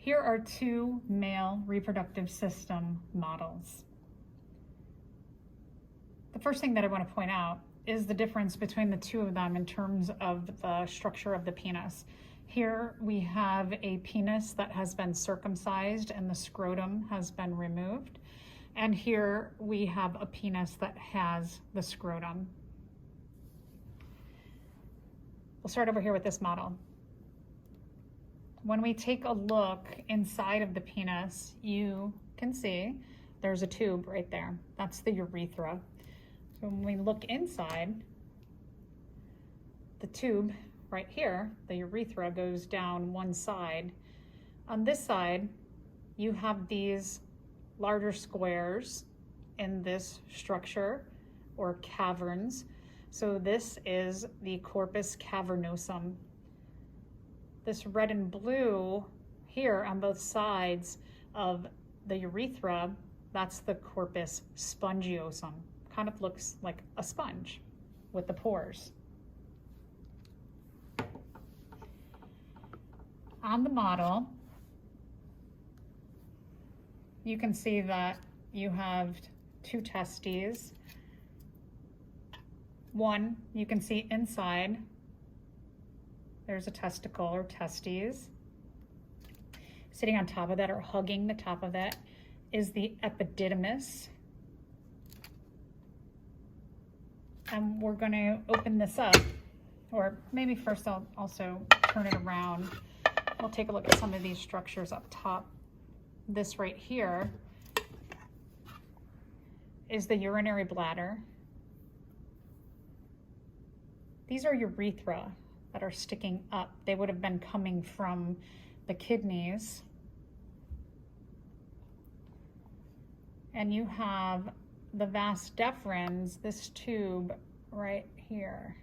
Here are two male reproductive system models. The first thing that I want to point out is the difference between the two of them in terms of the structure of the penis. Here we have a penis that has been circumcised and the scrotum has been removed. And here we have a penis that has the scrotum. We'll start over here with this model. When we take a look inside of the penis, you can see there's a tube right there. That's the urethra. So when we look inside, the tube right here, the urethra, goes down one side. On this side, you have these larger squares in this structure, or caverns. So this is the corpus cavernosum. This red and blue here on both sides of the urethra, that's the corpus spongiosum. Kind of looks like a sponge with the pores. On the model, you can see that you have two testes. One, you can see inside, there's a testicle or testes. Sitting on top of that or hugging the top of that is the epididymis. And we're going to open this up, or maybe first I'll also turn it around. We'll take a look at some of these structures up top. This right here is the urinary bladder. These are urethra that are sticking up. They would have been coming from the kidneys. And you have the vas deferens. This tube right here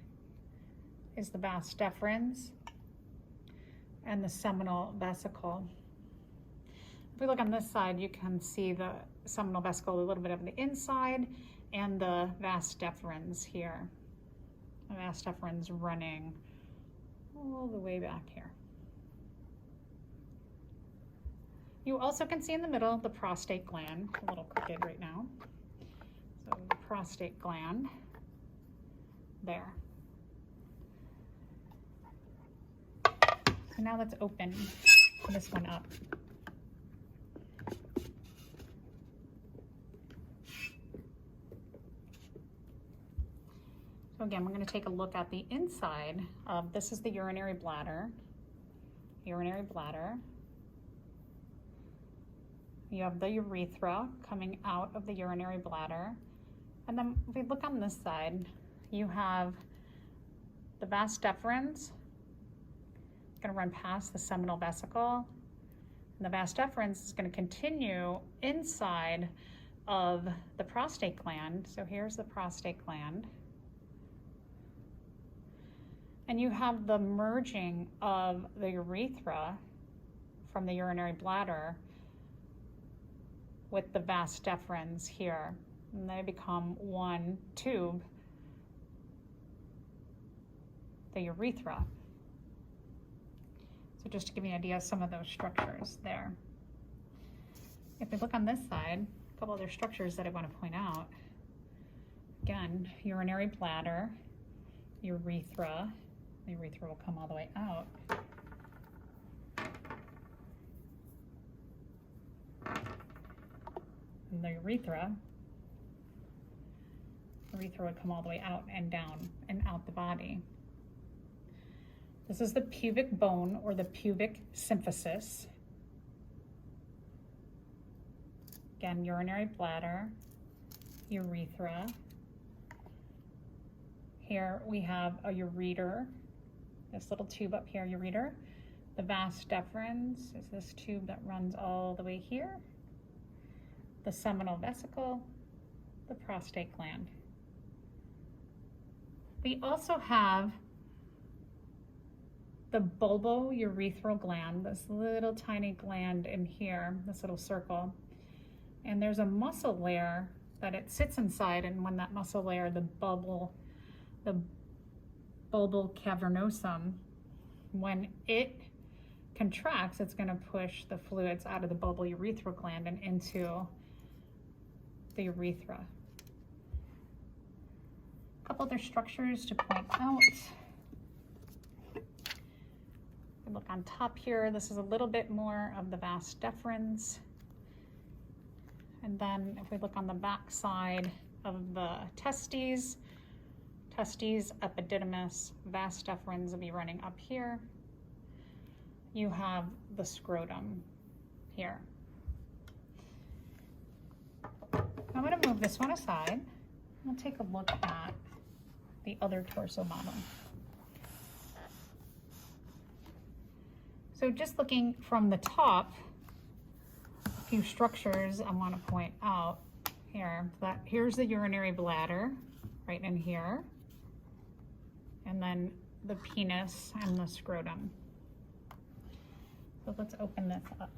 is the vas deferens and the seminal vesicle. If we look on this side, you can see the seminal vesicle a little bit on the inside and the vas deferens here. The vas deferens running all the way back here. You also can see in the middle the prostate gland, a little crooked right now. So the prostate gland there. So now let's open this one up. So again, we're going to take a look at the inside of, this is the urinary bladder. Urinary bladder. You have the urethra coming out of the urinary bladder. And then if we look on this side, you have the vas deferens. It's going to run past the seminal vesicle. And the vas deferens is going to continue inside of the prostate gland. So here's the prostate gland. And you have the merging of the urethra from the urinary bladder with the vas deferens here. And they become one tube, the urethra. So just to give you an idea of some of those structures there. If we look on this side, a couple other structures that I want to point out. Again, urinary bladder, urethra. The urethra will come all the way out. And the urethra would come all the way out and down and out the body. This is the pubic bone or the pubic symphysis. Again, urinary bladder, urethra. Here we have a ureter, this little tube up here, ureter. The vas deferens is this tube that runs all the way here. The seminal vesicle, the prostate gland. We also have the bulbourethral gland, this little tiny gland in here, this little circle. And there's a muscle layer that it sits inside, and when that muscle layer, the bulbour cavernosum, when it contracts, it's going to push the fluids out of the bulbourethral gland and into the urethra. A couple other structures to point out. Look on top here, this is a little bit more of the vas deferens. And then if we look on the back side of the testes, epididymis, vas deferens will be running up here. You have the scrotum here. I'm going to move this one aside. We'll take a look at the other torso model. So just looking from the top, a few structures I want to point out here. Here's the urinary bladder, right in here. And then the penis and the scrotum. So let's open this up.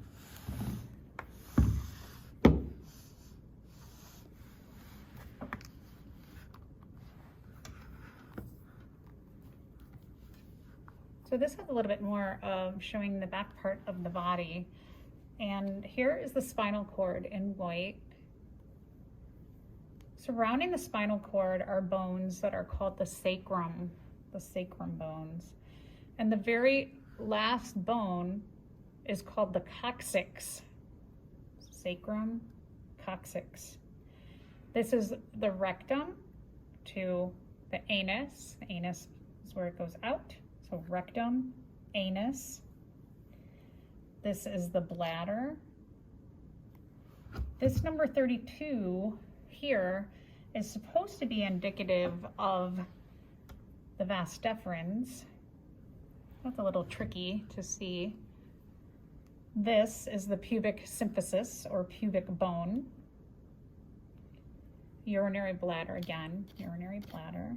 So this has a little bit more of showing the back part of the body. And here is the spinal cord in white. Surrounding the spinal cord are bones that are called the sacrum bones. And the very last bone is called the coccyx. Sacrum, coccyx. This is the rectum to the anus. The anus is where it goes out. So rectum, anus. This is the bladder. This number 32 here is supposed to be indicative of the vas deferens. That's a little tricky to see. This is the pubic symphysis or pubic bone. Urinary bladder again, urinary bladder.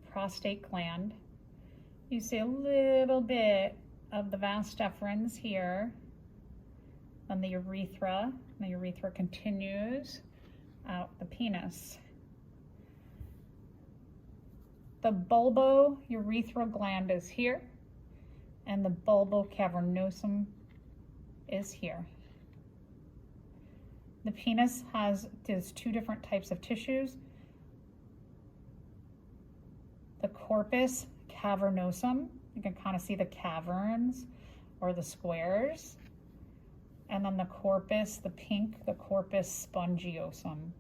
Prostate gland. You see a little bit of the vas deferens here on the urethra. The urethra continues out the penis. The bulbourethral gland is here, and the bulbocavernosum is here. The penis has two different types of tissues. The corpus cavernosum, you can kind of see the caverns or the squares. And then the corpus, the pink, the corpus spongiosum.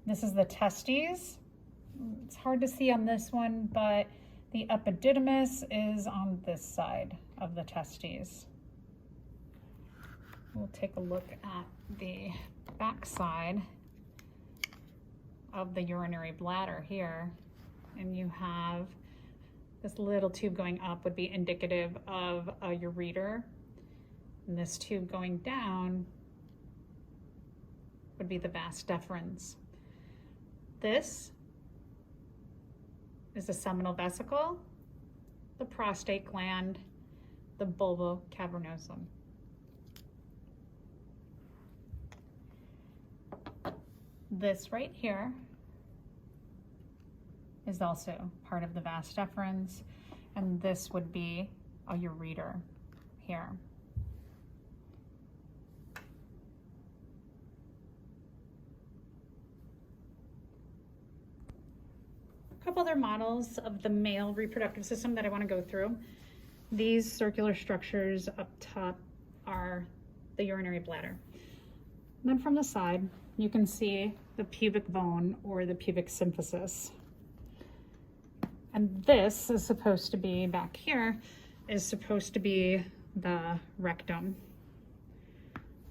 This is the testes. It's hard to see on this one, but the epididymis is on this side of the testes. We'll take a look at the back side of the urinary bladder here. And you have this little tube going up would be indicative of a ureter. And this tube going down would be the vas deferens. This is the seminal vesicle, the prostate gland, the bulbocavernosum. This right here is also part of the vas deferens, and this would be a ureter here. A couple other models of the male reproductive system that I want to go through. These circular structures up top are the urinary bladder. And then from the side, you can see the pubic bone or the pubic symphysis. And this is supposed to be, back here, is supposed to be the rectum.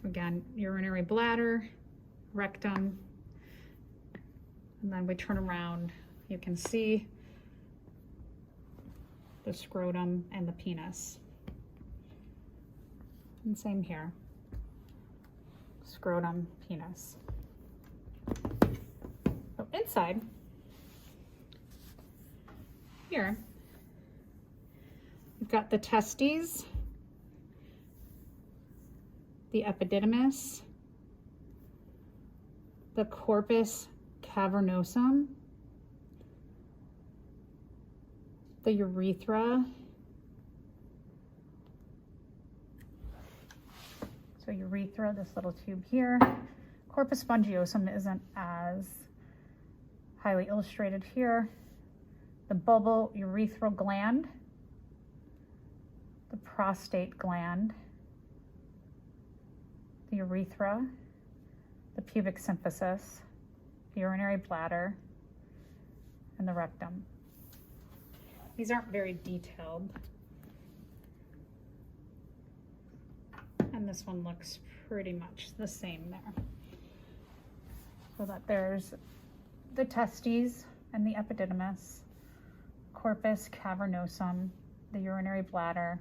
Again, urinary bladder, rectum, and then we turn around, you can see the scrotum and the penis. And same here, scrotum, penis. So inside, here, you've got the testes, the epididymis, the corpus cavernosum, the urethra, So urethra, this little tube here. Corpus spongiosum isn't as highly illustrated here. The bulbourethral gland, the prostate gland, the urethra, the pubic symphysis, the urinary bladder, and the rectum. These aren't very detailed. And this one looks pretty much the same there. So that there's the testes and the epididymis, corpus cavernosum, the urinary bladder,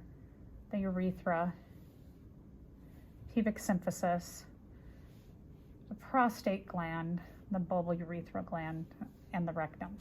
the urethra, pubic symphysis, the prostate gland, the bulbourethral gland, and the rectum.